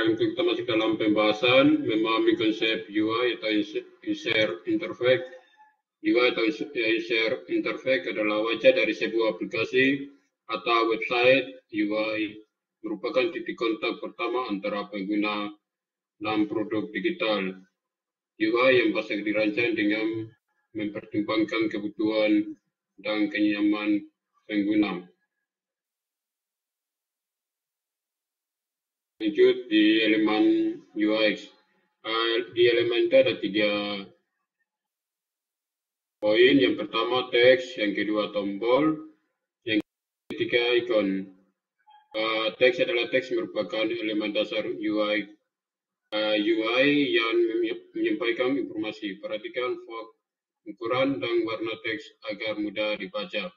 Sekarang kita masuk dalam pembahasan memahami konsep UI atau user interface. UI atau user interface adalah wajah dari sebuah aplikasi atau website. UI merupakan titik kontak pertama antara pengguna dan produk digital. UI yang pasti dirancang dengan mempertimbangkan kebutuhan dan kenyamanan pengguna. Lanjut di elemen UX. Di elemen itu ada 3 poin. Yang pertama teks, yang kedua tombol, yang ketiga ikon. Teks adalah merupakan elemen dasar UI. UI yang menyampaikan informasi. Perhatikan font, ukuran, dan warna teks agar mudah dibaca.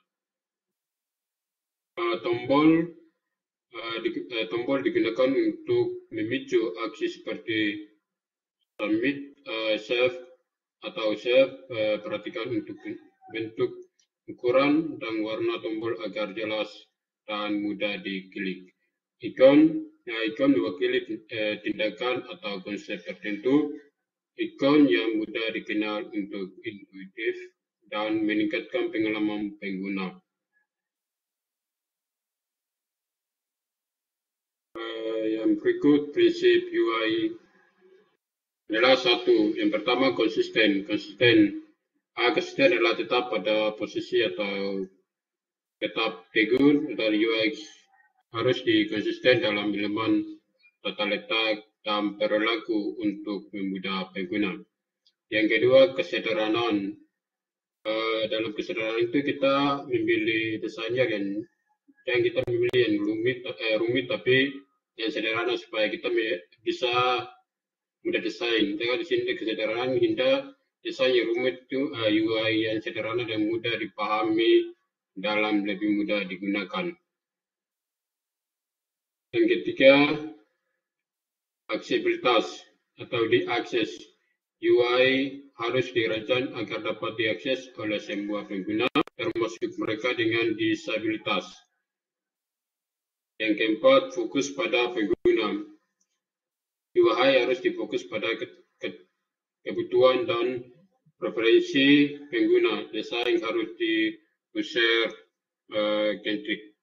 Tombol digunakan untuk memicu aksi seperti submit, save, atau save. Perhatikan untuk bentuk, ukuran, dan warna tombol agar jelas dan mudah diklik. Ikon mewakili tindakan atau konsep tertentu. Ikon yang mudah dikenal untuk intuitif dan meningkatkan pengalaman pengguna. Yang berikut prinsip UI adalah 1. Yang pertama konsisten. Konsisten adalah tetap pada posisi atau tetap tegur. Dari UX harus dikonsisten dalam elemen tata letak dan perilaku untuk memudahkan pengguna. Yang kedua kesederhanaan. Dalam kesederhanaan itu kita memilih desainnya kan. Yang kita memilih yang rumit tapi yang sederhana supaya kita bisa mudah desain. Dengan di sini kesederhanaan kita desain yang rumit itu UI yang sederhana dan mudah dipahami dalam lebih mudah digunakan. Yang ketiga aksesibilitas atau diakses. UI harus dirancang agar dapat diakses oleh semua pengguna, termasuk mereka dengan disabilitas. Yang keempat, fokus pada pengguna. UI harus difokus pada kebutuhan dan preferensi pengguna. Desain harus di user centric.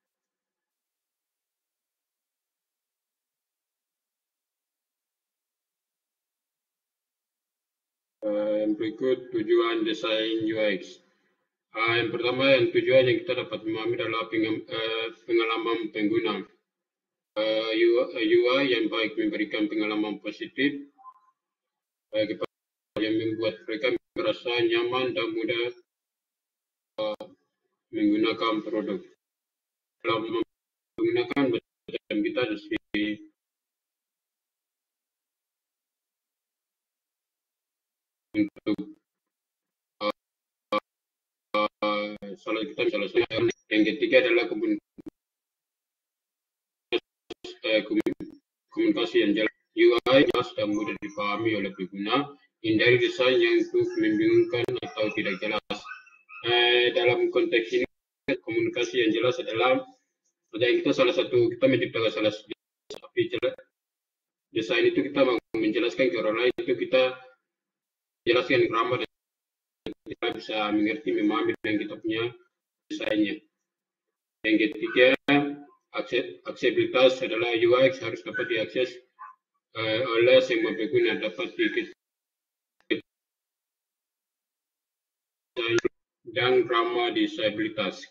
Yang berikut tujuan desain UX. Yang pertama, tujuan yang kita dapat memahami adalah pengalaman pengguna. UI yang baik memberikan pengalaman positif yang membuat mereka merasa nyaman dan mudah menggunakan produk. Dalam menggunakan bacaan kita untuk salah satu. Yang ketiga adalah komunikasi yang jelas. UI jelas dan mudah dipahami oleh pengguna. Hindari desain yang membingungkan atau tidak jelas. Dalam konteks ini komunikasi yang jelas adalah kita menciptakan salah satu desain itu kita mau menjelaskan ke orang lain, itu kita jelaskan ramah dan kita bisa mengerti, memahami yang kita punya desainnya. Yang ketiga aksesibilitas adalah UX harus dapat diakses oleh semua pengguna, dapat dan ramah disabilitas.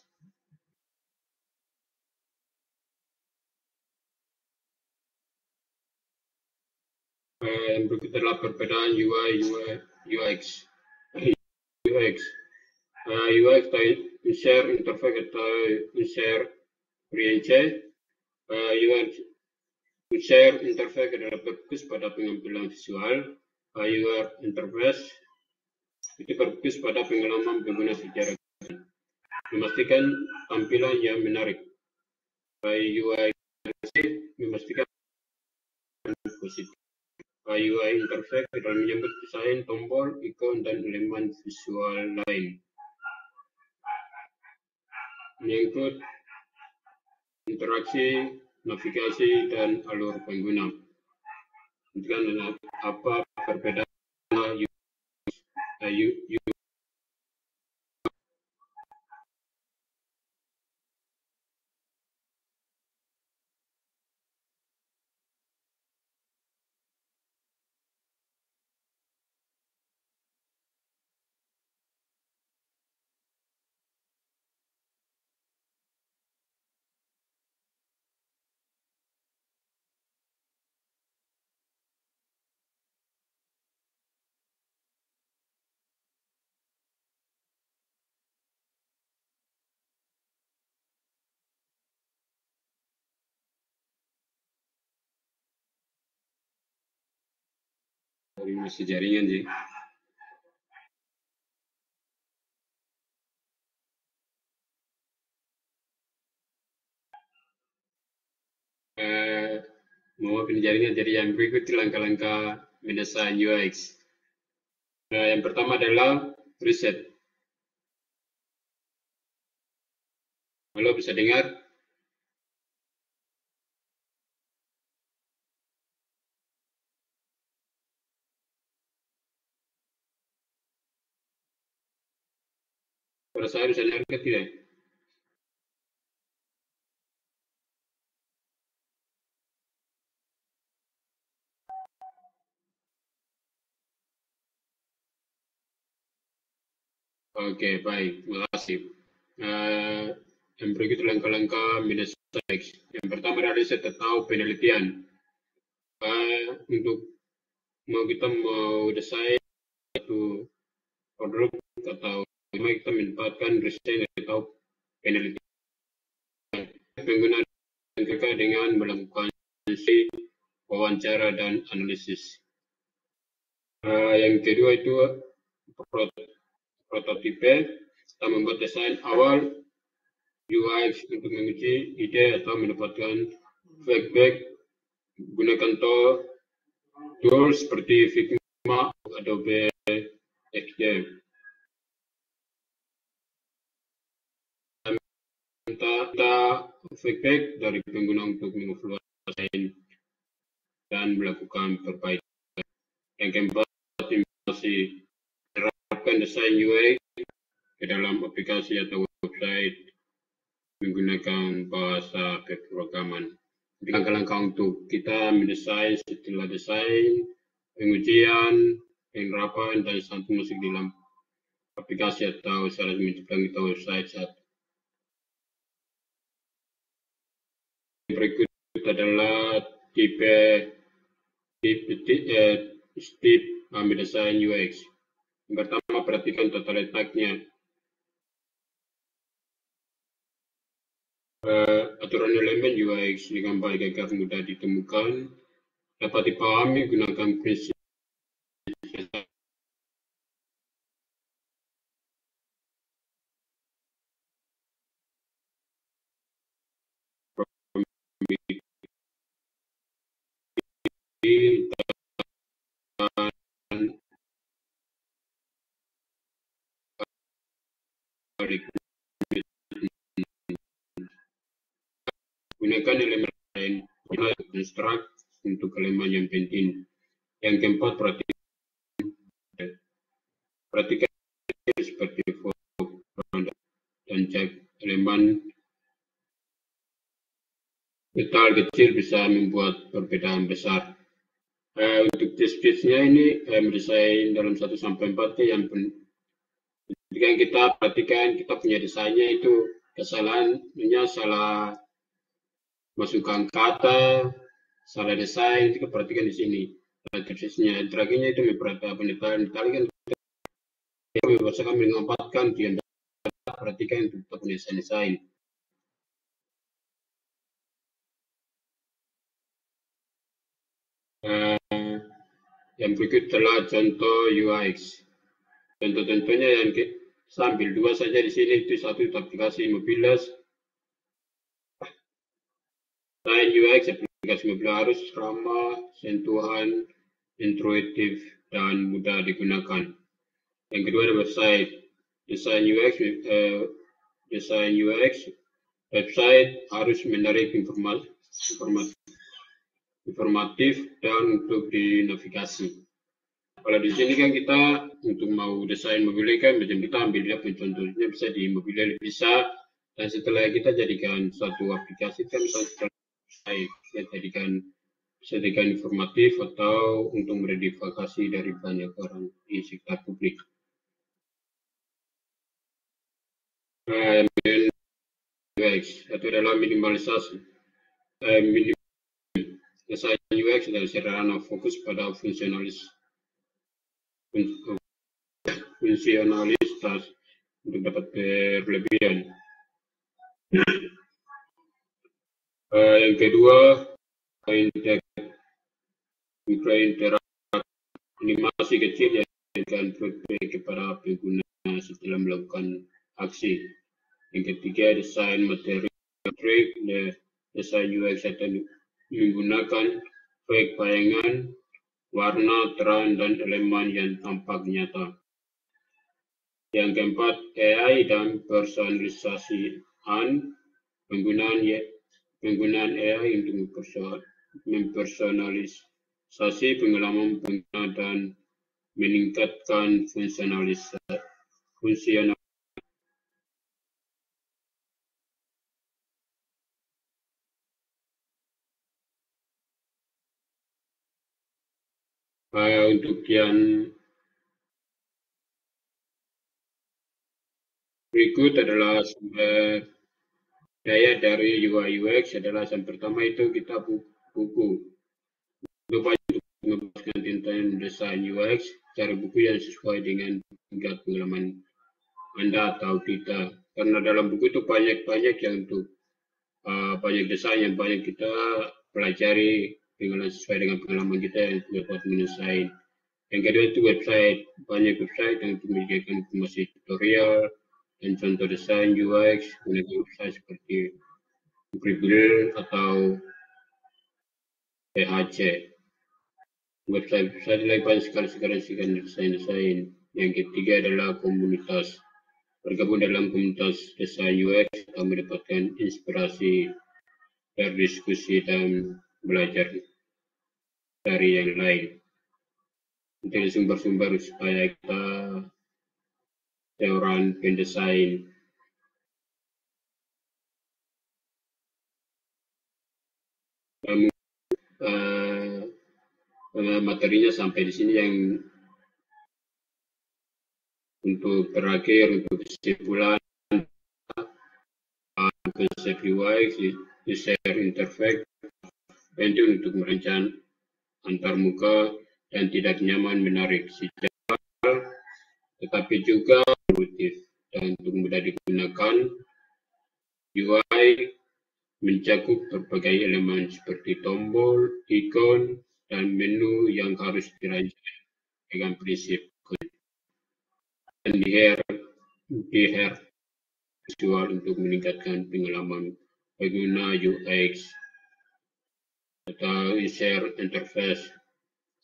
Yang berikut adalah perbedaan UI UX. UX atau user interface atau user experience. User interface adalah berfokus pada pengambilan visual. User interface itu berfokus pada pengalaman pengguna secara memastikan tampilan yang menarik. UI memastikan positif. UI interface dalam menyambut desain, tombol, ikon, dan elemen visual lain. Menyangkut interaksi, navigasi, dan alur pengguna. Menunjukkan apa perbedaan masih jaringan sih. Mau pilih jaringan, jadi yang berikut langkah-langkah mendesain UX. Yang pertama adalah riset. Halo, bisa dengar? Suara saya bisa dengar tidak? Oke, baik, terima kasih. Yang berikut langkah-langkah mendesain UX. Yang pertama adalah riset atau penelitian. Untuk kita mau desain satu produk atau kita menempatkan riset atau penelitian. Penggunaan mereka dengan melakukan wawancara dan analisis. Yang kedua itu prototipe. Kita membuat desain awal UX untuk menguji ide atau mendapatkan feedback. Gunakan tools seperti Figma, Adobe XD. Kita feedback dari pengguna untuk mengevaluasi desain dan melakukan perbaikan. Yang keempat, masih menerapkan desain UX ke dalam aplikasi atau website menggunakan bahasa pemrograman. Langkah-langkah untuk kita mendesain, setelah desain, pengujian, penerapan, dan sampai masuk dalam aplikasi atau salah menciptakan kita website saat berikut adalah step mendesain UX. Yang pertama, perhatikan tata letaknya. Aturan elemen UX dengan baik agar mudah ditemukan, dapat dipahami gunakan prinsip gunakan elemen lain construct untuk elemen yang penting. Yang keempat, perhatikan seperti foreground dan cek elemen detail kecil bisa membuat perbedaan besar. Untuk tips-tipsnya ini mendesain dalam 1-4 yang ketika kita perhatikan kita punya desainnya itu kesalahannya salah masukkan kata, salah desain, kita perhatikan di sini. Tipsnya terakhirnya itu memperhatikan detail kan kita biasakan menempatkan yang perhatikan untuk desain. Yang berikut adalah contoh UX. Contoh-contohnya yang sambil 2 saja di sini, itu satu aplikasi mobiles. Selain UX, aplikasi mobil harus ramah, sentuhan, intuitif, dan mudah digunakan. Yang kedua ada website. Desain UX, website harus menarik informasi informatif, dan untuk di navigasi. Kalau di sini kan kita untuk mau desain mobilnya kan macam kita ambil dia contohnya bisa di mobilnya bisa, dan setelah kita jadikan suatu aplikasi kan bisa jadikan informatif atau untuk meredivokasi dari banyak orang di sekitar publik. UX itu adalah minimalisasi desain UX dan sederhana fokus pada fungsionalitas untuk dapat berlebihan. Yang kedua, interaksi animasi kecil yang memberikan feedback kepada pengguna setelah melakukan aksi. Yang ketiga, desain materi trik, desain UX akan menggunakan efek bayangan, warna, terang, dan elemen yang tampak nyata. Yang keempat, AI dan personalisasian, penggunaan AI untuk mempersonalisasi pengalaman pengguna dan meningkatkan fungsionalitas. Untuk yang berikut adalah sumber daya dari UI UX adalah yang pertama itu kita buku. Coba untuk membahaskan tentang desain UX, cari buku yang sesuai dengan tingkat pengalaman Anda atau kita. Karena dalam buku itu banyak yang untuk banyak desain yang banyak kita pelajari dengan sesuai dengan pengalaman kita yang dapat mendesain. Yang kedua itu website, banyak website yang menyediakan informasi tutorial dan contoh desain UX, menggunakan website seperti Dribble atau PHC. Website lain sekali desain. Yang ketiga adalah komunitas. Bergabung dalam komunitas desain UX atau mendapatkan inspirasi, berdiskusi dan belajar dari yang lain. Untuk sumber-sumber supaya kita seorang pendesain. Materinya sampai di sini. Yang untuk terakhir untuk kesimpulan konsep UI user interface penting untuk merancang antarmuka dan tidak nyaman menarik tetapi juga produktif dan untuk mudah digunakan. UI mencakup berbagai elemen seperti tombol, ikon, dan menu yang harus dirancang dengan prinsip dan visual untuk meningkatkan pengalaman pengguna UX atau user interface.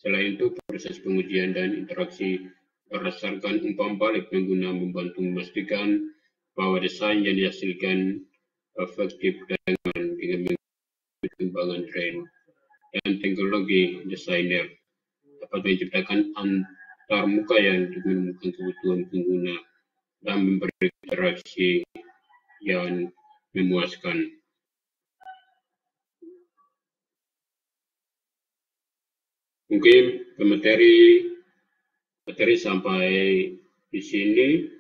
Selain itu, proses pengujian dan interaksi berdasarkan umpan balik pengguna membantu memastikan bahwa desain yang dihasilkan efektif dengan perkembangan tren dan teknologi. Desainer dapat menciptakan antarmuka yang menemukan kebutuhan pengguna dan memberi interaksi yang memuaskan. Mungkin materi sampai di sini.